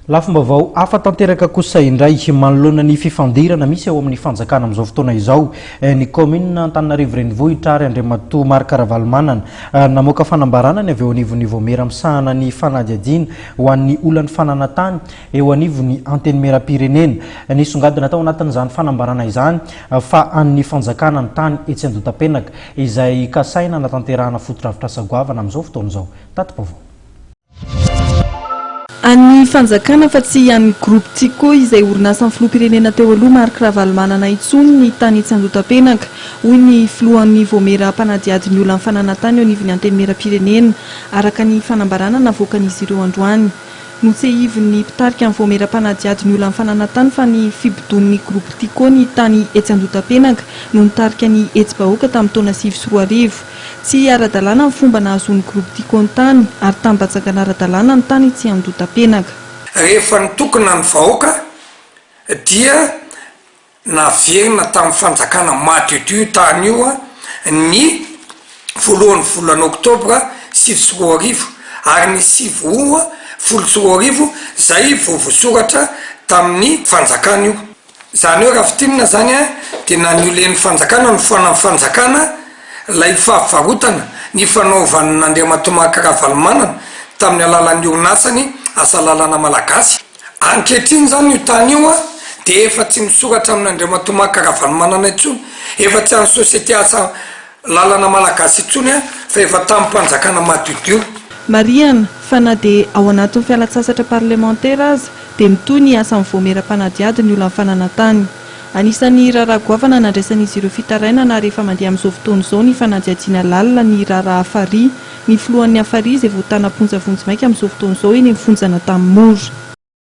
Lafim-baovao afa tanteraka kosa indray manoloana ny fifandirana misy ao amin'ny fanjakana amin'izao fotoana izao ny commune Antananarivo renivohitra ary Andriamatoa Marc Ravalomanana namoaka fanambarana ny avy eo anivon'ny Voamera misahana ny fanadihadiana ho an'ny olana fananantany eo anivon'ny antenimieram-pirenena nisongadina tao anatin'izany fanambarana izany fa an'ny fanjakana ny tany etsy Andotapenaka izay kasaina natanterahana foto-dravitra sagoavana amin'izao fotoana izao. Tato-pavao. An'ny fanjakana fa tsy an'ny groupe Tiko izay orinasan'ny filoham-pirenena teo aloha Marc Ravalomanana intsony ny tany etsy Andotapenaka hoy ny filohan'ny Voamera mpanadiady ny olona fananantany eo anivon'ny antenimieram-pirenena araka ny fanambarana navoakan'izy ireo androany. Notsehiviny mpitarika amin'ny Voamera mpanadiady ny olona fananantany fa ny fibodon'ny groupe Tiko ny tany etsy Andotapenaka no nitarika ny etsy-bahoaka tamin'ny taona 2010. Tsy ara-dalàna ny fomba nahazoan'ny groupe Tiko ny tany ary tambatsakana ara-dalàna ny tany etsy Andotapenaka. Rehefa nitokana ny vahoaka dia naverina tamin'ny fanjakana madio tany io ny voalohan'ny volana Oktobra 2010 ary ny 2010 zay vovosoratra tamin'ny fanjakana io. Zany hoe raha fitinina zany dia naniolen'ny fanjakana ny foanan'ny fanjakana lay fahavarotana ny fanaovan'ny Andriamatoa Marc Ravalomanana tamin'ny alalan'ny orinasany asa lalàna malagasy. Ankehitriny zany io tany io dia efa tsy misoratra amin'ny Andriamatoa Marc Ravalomanana intsony, efa tsy amin'ny société asa lalàna malagasy intsony fa efa tamin'ny mpanjakana madio. Mariana fa na dia ao anatin'ny fialan-tsasatra parlementaire aza dia mitohy ny asan'ny Voamera mpanadiady ny olona fananantany. Anisan'ny raharaha goavana nandraisan'izy ireo fitarainana rehefa mandeha amin'izao fotoana izao ny fanadihadiana lalina ny raharaha Afary, ny filohan'ny Afary izay voatana Ponjavonjimaika amin'izao fotoana izao eny amin'ny fonjana tamin'ny Mora.